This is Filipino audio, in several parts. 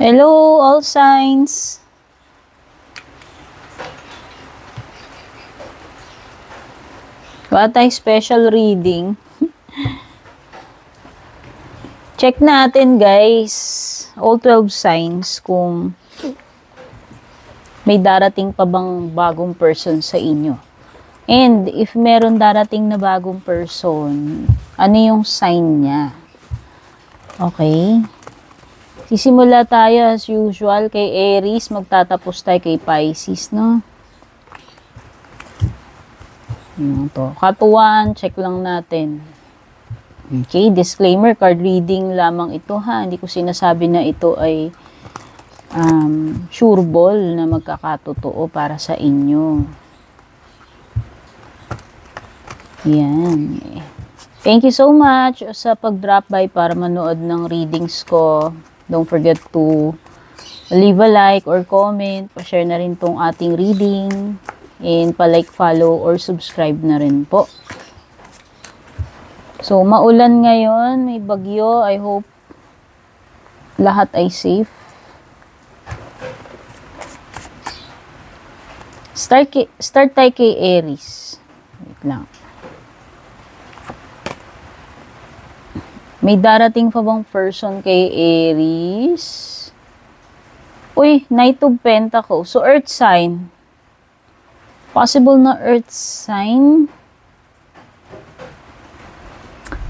Hello, all signs. What a special reading. Check natin, guys, all 12 signs kung may darating pa bang bagong person sa inyo. And if meron darating na bagong person, ano yung sign niya? Okay? Sisimula tayo as usual kay Aries, magtatapos tayo kay Pisces, no? Ito. Katuwaan, check lang natin. Okay, disclaimer, card reading lamang ito ha. Hindi ko sinasabi na ito ay sure ball na magkakatotoo para sa inyo. Yan. Thank you so much sa pag-drop by para manood ng readings ko. Don't forget to leave a like or comment. Pa-share na rin tong ating reading. And pa-like, follow, or subscribe na rin po. So, maulan ngayon. May bagyo. I hope lahat ay safe. Start tayo kay Aries. Wait lang. May darating pa bang person kay Aries? Uy, Knight of Pentacles. So, Earth sign. Possible na Earth sign?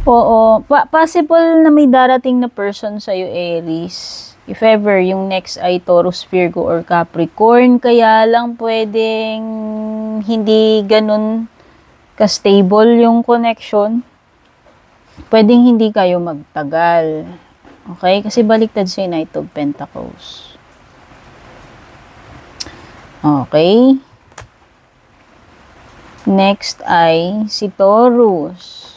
Oo. Possible na may darating na person sa'yo, Aries. If ever, yung next ay Taurus, Virgo, or Capricorn. Kaya lang pwedeng hindi ganun ka-stable yung connection. Pwedeng hindi kayo magtagal. Okay? Kasi baliktad sa Knight of Pentacles. Okay? Next ay si Taurus.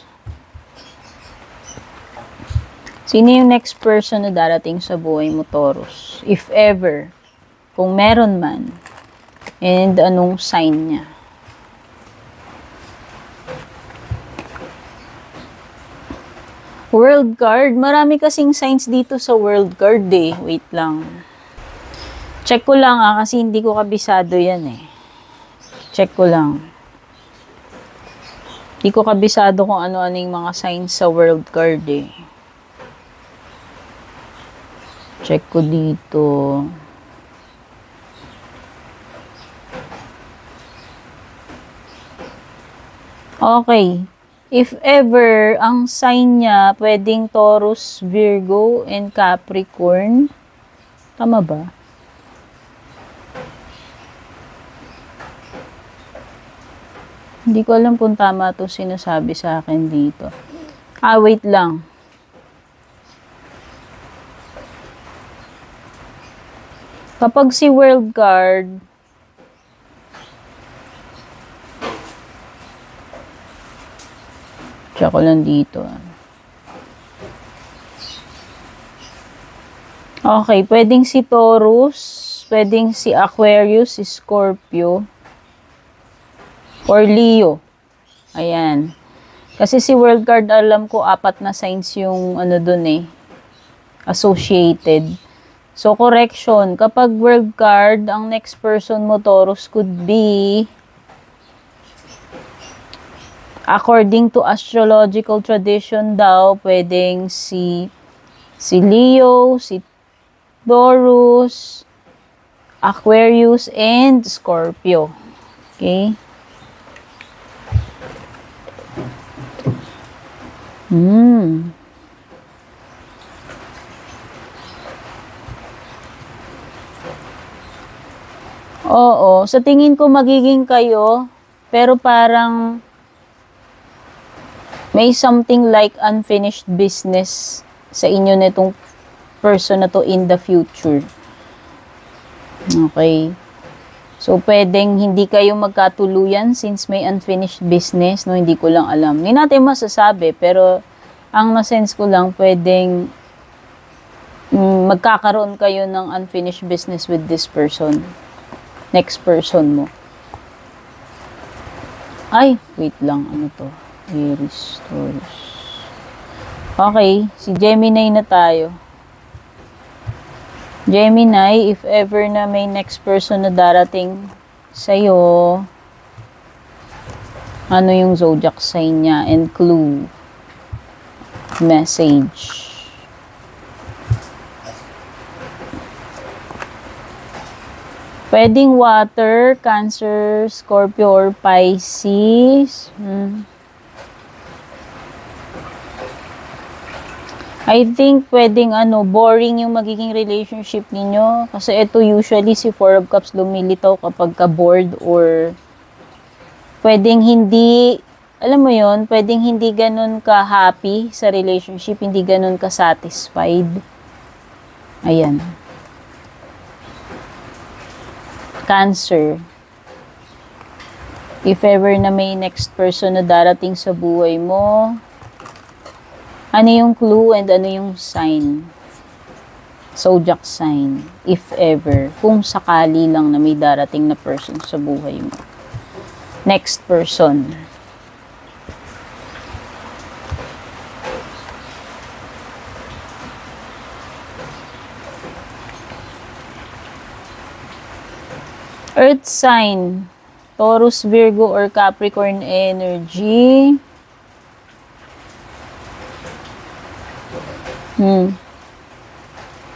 Sino yung next person na darating sa buhay mo, Taurus? If ever. Kung meron man. And anong sign niya? World card. Marami kasing signs dito sa world card eh. Wait lang. Check ko lang kasi hindi ko kabisado yan eh. Check ko lang. Hindi ko kabisado kung ano-ano yung mga signs sa world card eh. Check ko dito. Okay. If ever, ang sign niya, pwedeng Taurus, Virgo, and Capricorn. Tama ba? Hindi ko alam kung tama ito sinasabi sa akin dito. Wait lang. Kapag si World Card, check ko lang dito. Okay, pwedeng si Taurus, pwedeng si Aquarius, si Scorpio, or Leo. Ayan. Kasi si World Card, alam ko, 4 na signs yung ano dun eh, associated. So, correction. Kapag World Card, ang next person mo, Taurus, could be according to astrological tradition daw, pwedeng si Leo, si Taurus, Aquarius, and Scorpio. Okay? Oo. Sa tingin ko magiging kayo, pero parang may something like unfinished business sa inyo nitong person na to in the future. Okay. So, pwedeng hindi kayo magkatuluyan since may unfinished business, no? Hindi ko lang alam. Hindi natin masasabi, pero ang na-sense ko lang, pwedeng magkakaroon kayo ng unfinished business with this person. Next person mo. Ay, wait lang. Ano to? Aries, Taurus. Okay, si Gemini na tayo. Gemini, if ever na may next person na darating sa'yo, ano yung zodiac sign niya and clue, message. Pwedeng water, Cancer, Scorpio, or Pisces. I think pwedeng boring yung magiging relationship ninyo. Kasi ito usually si Four of Cups lumilitaw kapag ka-bored or pwedeng hindi, alam mo yon, pwedeng hindi ganun ka-happy sa relationship, hindi ganun ka-satisfied. Ayan. Cancer. If ever na may next person na darating sa buhay mo, ano yung clue and ano yung sign? Zodiac sign. If ever. Kung sakali lang na may darating na person sa buhay mo. Next person. Earth sign. Taurus, Virgo, or Capricorn energy.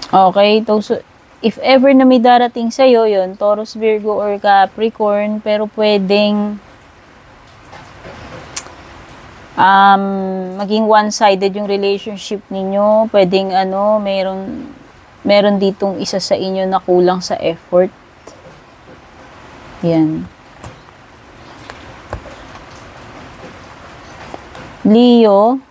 Okay, so if ever na may darating sa'yo, yun, Taurus, Virgo, or Capricorn, pero pwedeng maging one-sided yung relationship ninyo. Pwedeng meron ditong isa sa inyo na kulang sa effort. Yan. Leo,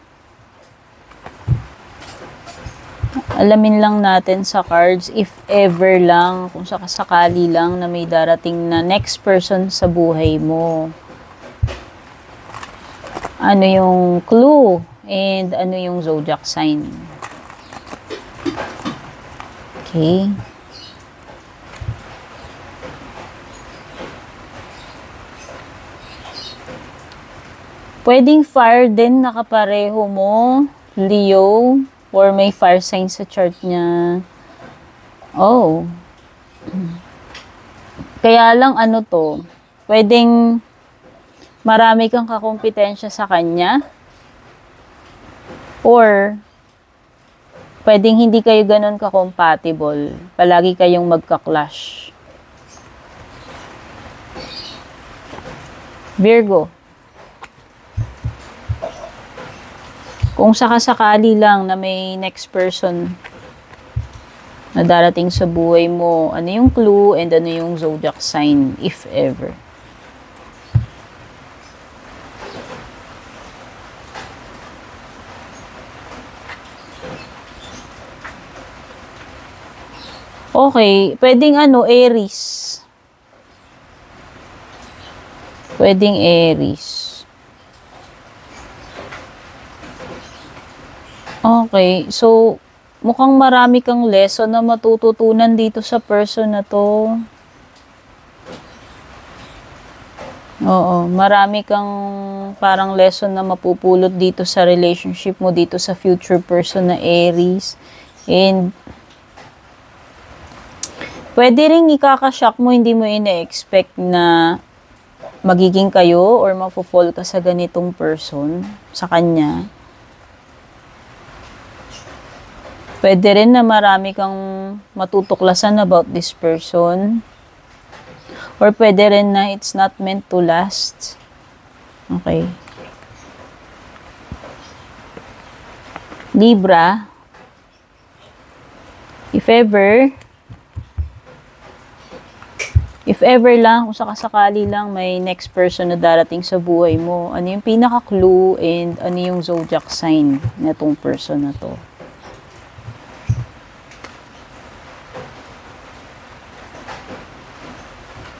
alamin lang natin sa cards, if ever lang, kung sakasakali lang na may darating na next person sa buhay mo. Ano yung clue and ano yung zodiac sign. Okay. Pwedeng fire din nakapareho mo, Leo. Or may fire sign sa chart niya. Oh. Kaya lang pwedeng marami kang kakompetensya sa kanya. Or pwedeng hindi kayo ganun ka-compatible. Palagi kayong magka-clash. Virgo. Kung sakasakali lang na may next person na darating sa buhay mo, ano yung clue and ano yung zodiac sign, if ever. Okay, pwedeng Aries. Pwedeng Aries. Okay, so mukhang marami kang lesson na matututunan dito sa person na to. Oo, marami kang parang lesson na mapupulot dito sa relationship mo, dito sa future person na Aries. And pwede rin ikakashock mo, hindi mo ina-expect na magiging kayo or mapufall ka sa ganitong person, sa kanya. Pwede rin na marami kang matutuklasan about this person. Or pwede rin na it's not meant to last. Okay. Libra. If ever lang, kung sakasakali lang may next person na darating sa buhay mo, ano yung pinaka-clue and ano yung zodiac sign na tong person na to.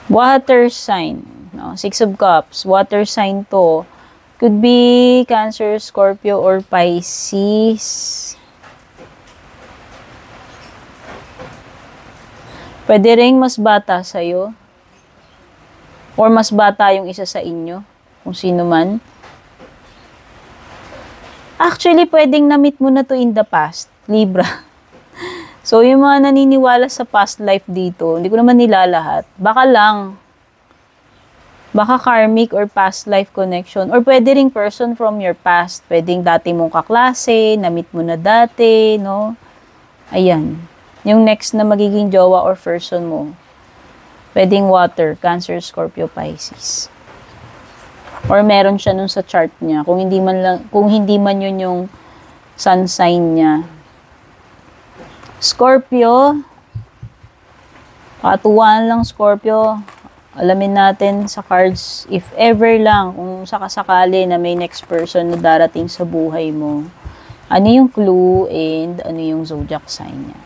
Water sign. No? Six of Cups. Water sign to. Could be Cancer, Scorpio, or Pisces. Pwede rin mas bata sa'yo. Or mas bata yung isa sa inyo. Kung sino man. Actually, pwedeng na-meet mo na to in the past. Libra. So, yung mga naniniwala sa past life dito, hindi ko naman nilalahat. Baka karmic or past life connection. Or pwede ring person from your past. Pwedeng dati mong kaklase, na-meet mo na dati, no? Ayan. Yung next na magiging jowa or person mo. Pwedeng water, Cancer, Scorpio, Pisces. Or meron siya nun sa chart niya. Kung hindi man yun yung sun sign niya. Scorpio. Katuwaan lang, Scorpio. Alamin natin sa cards, if ever lang, kung sakasakali na may next person na darating sa buhay mo, ano yung clue and ano yung zodiac sign niya.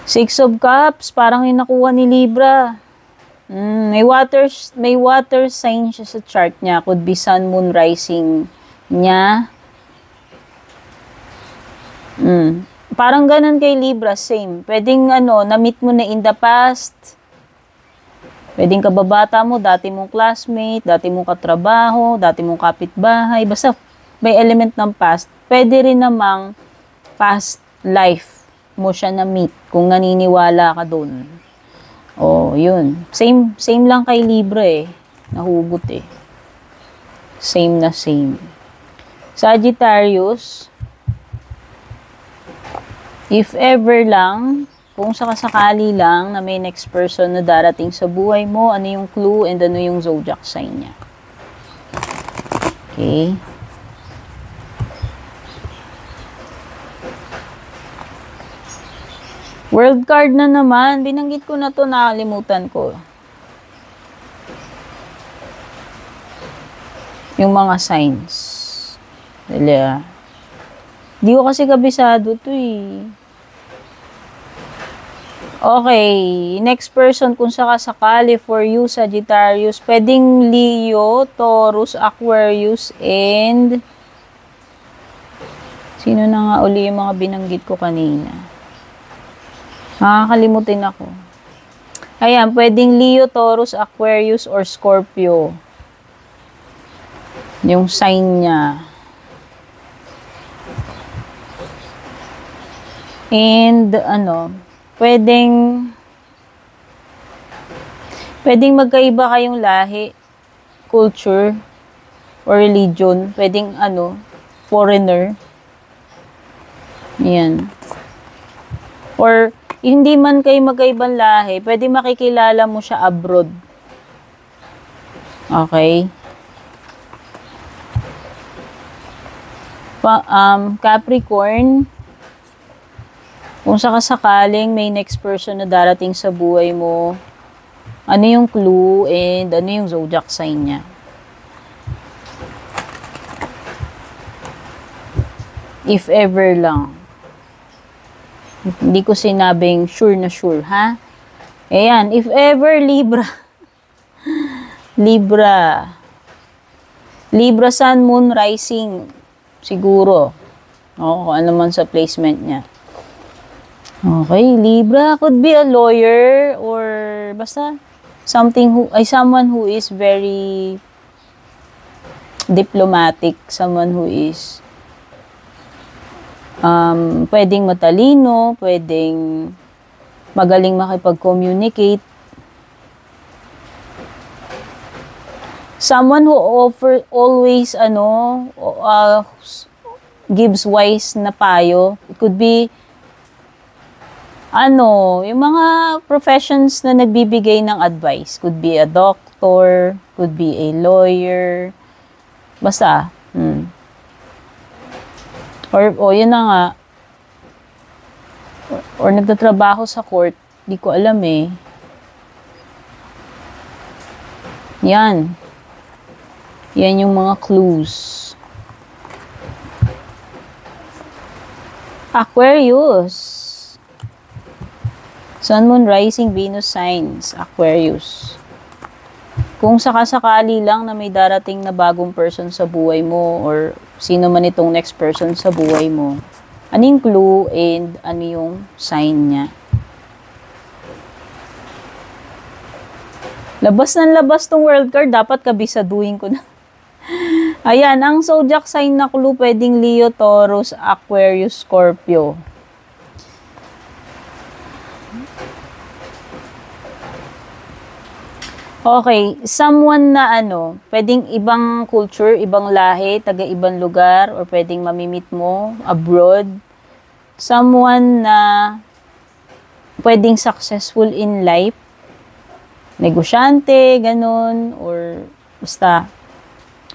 Six of Cups, parang yung nakuha ni Libra. May water sign siya sa chart niya. Could be sun, moon, rising niya. Parang ganun kay Libra, same. Pwedeng na-meet mo na in the past. Pwedeng kababata mo, dati mong classmate, dati mong katrabaho, dati mong kapitbahay. Basta may element ng past. Pwede rin namang past life mo siya na-meet kung naniniwala ka dun. Yun. Same lang kay Libra eh. Nahugot eh. Same na same. Sagittarius, if ever lang, kung sakasakali lang na may next person na darating sa buhay mo, ano yung clue and ano yung zodiac sign niya. Okay. World card na naman. Binanggit ko na to, nakalimutan ko. Yung mga signs. Di ko kasi kabisado to eh. Okay. Next person, kung sakasakali for you, Sagittarius, pwedeng Leo, Taurus, Aquarius, and sino na nga uli yung mga binanggit ko kanina? Nakakalimutin ako. Ayan, pwedeng Leo, Taurus, Aquarius, or Scorpio. Yung sign niya. And, pwedeng magkaiba kayong lahi, culture, or religion. Pwedeng, foreigner. Ayan. Or, hindi man kayo magkaibang lahi, pwede makikilala mo siya abroad. Okay? Capricorn, kung sakasakaling may next person na darating sa buhay mo, ano yung clue and ano yung zodiac sign niya. If ever lang. Hindi ko sinabing sure na sure, ha? Ayan, if ever, Libra. Libra, sun, moon, rising. Siguro. Kung ano man sa placement niya. Okay, Libra could be a lawyer or basta someone who is very diplomatic, someone who is pwedeng matalino, pwedeng magaling makipag-communicate. Someone who always gives wise na payo. It could be yung mga professions na nagbibigay ng advice. Could be a doctor, could be a lawyer. Basta, Or yun na nga. Or nagtatrabaho sa court. Di ko alam eh. Yan. Yan yung mga clues. Aquarius. Sun, Moon, Rising, Venus signs. Aquarius. Kung sakasakali lang na may darating na bagong person sa buhay mo or sino man itong next person sa buhay mo, ano yung clue and ano yung sign niya? Labas ng labas tong world card. Dapat kabisaduhin ko na. Ayan, ang zodiac sign na clue pwedeng Leo, Taurus, Aquarius, Scorpio. Okay, someone na pwedeng ibang culture, ibang lahi, taga-ibang lugar, or pwedeng mamimit mo abroad. Someone na pwedeng successful in life, negosyante, ganun, or basta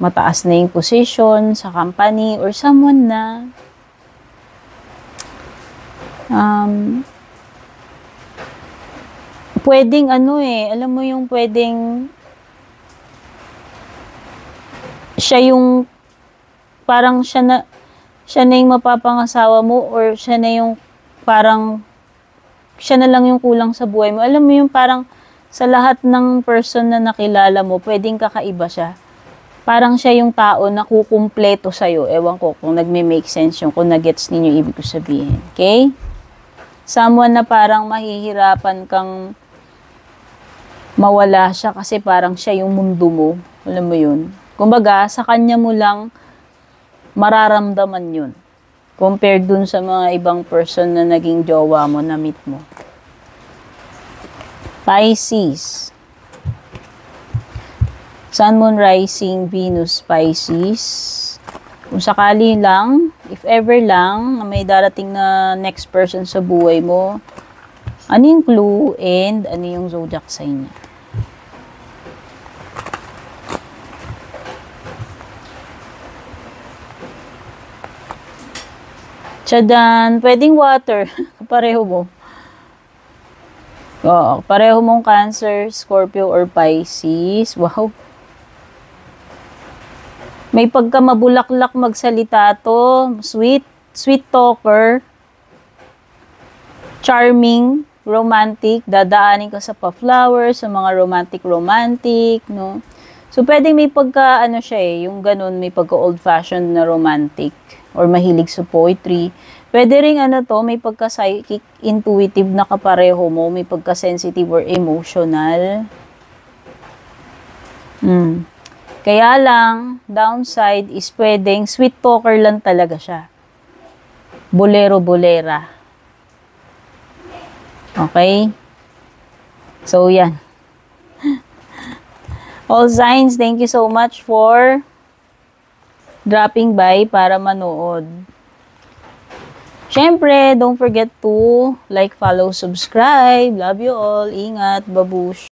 mataas na yung position sa company, or someone na pwedeng alam mo yung pwedeng siya yung parang siya na yung mapapangasawa mo, or siya na yung parang siya na lang yung kulang sa buhay mo. Alam mo yung parang sa lahat ng person na nakilala mo, pwedeng kakaiba siya. Parang siya yung tao na kukumpleto sa'yo. Ewan ko kung nagme-make sense yung kung nagets ninyo ibig ko sabihin. Okay? Someone na parang mahihirapan kang mawala siya kasi parang siya yung mundo mo. Alam mo yun? Kumbaga, sa kanya mo lang mararamdaman yun. Compared dun sa mga ibang person na naging jowa mo, na meet mo. Pisces. Sun, Moon, Rising, Venus, Pisces. Kung sakali lang, if ever lang, na may darating na next person sa buhay mo, ano yung clue and ano yung zodiac sign niya? Tsadan, pwedeng water. Pareho mo. Oo, pareho mong Cancer, Scorpio, or Pisces. Wow. May pagka mabulaklak magsalita to. Sweet talker. Charming, romantic. Dadaanin ka sa pa-flowers, sa mga romantic, no? So, pwedeng may pagka, siya yung ganun, may pagka old-fashioned na romantic. Or mahilig sa poetry. Pwede rin may pagka-psychic, intuitive na kapareho mo, may pagka-sensitive or emotional. Kaya lang, downside is pwedeng sweet talker lang talaga siya. Bolera. Okay? So, yan. All signs, thank you so much for dropping by para manood. Syempre, don't forget to like, follow, subscribe. Love you all. Ingat, babush.